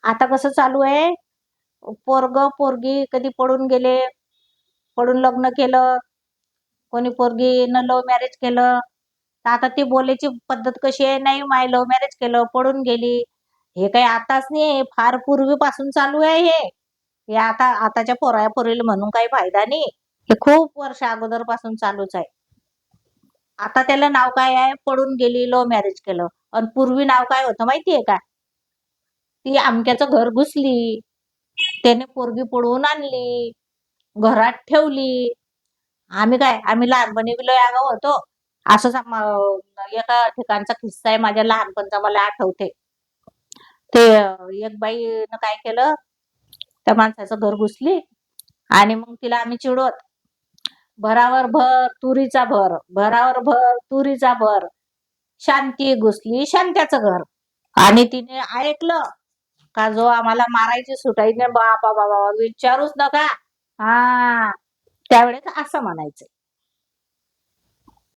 आता कसं चालू आहे, पोरग पोरगी कधी पळून गेले, पळून लग्न केलं, कोणी पोरगीनं लव्ह मॅरेज केलं. तर आता ती बोलायची पद्धत कशी आहे, नाही माय लव्ह मॅरेज केलं, पळून गेली. हे काही आताच नाही, फार पूर्वीपासून चालू आहे हे. हे आताच्या पोरीला म्हणून काही फायदा नाही. हे खूप वर्ष अगोदरपासून चालूच आहे. आता त्याला नाव काय आहे, पळून गेली, लव्ह मॅरेज केलं. आणि पूर्वी नाव काय होतं माहितीये का? ती अमक्याचं घर घुसली, त्याने पोरगी पळवून आणली, घरात ठेवली. आम्ही लहानपणी बी लय आगाऊ होतो. असंच एका ठिकाणचा किस्सा आहे माझ्या लहानपणचा, मला आठवते. ते एक बाईनं काय केलं, त्या माणसाचं घर घुसली आणि मग तिला आम्ही चिडवत, भरावर भर तुरीचा भर, भरावर भर तुरीचा भर, शांती घुसली शांत्याचं घर. आणि तिने ऐकलं का जो आम्हाला मारायची सुटायची, बाबा बाबा विचारूच नका. हा, त्यावेळेस असं म्हणायचं.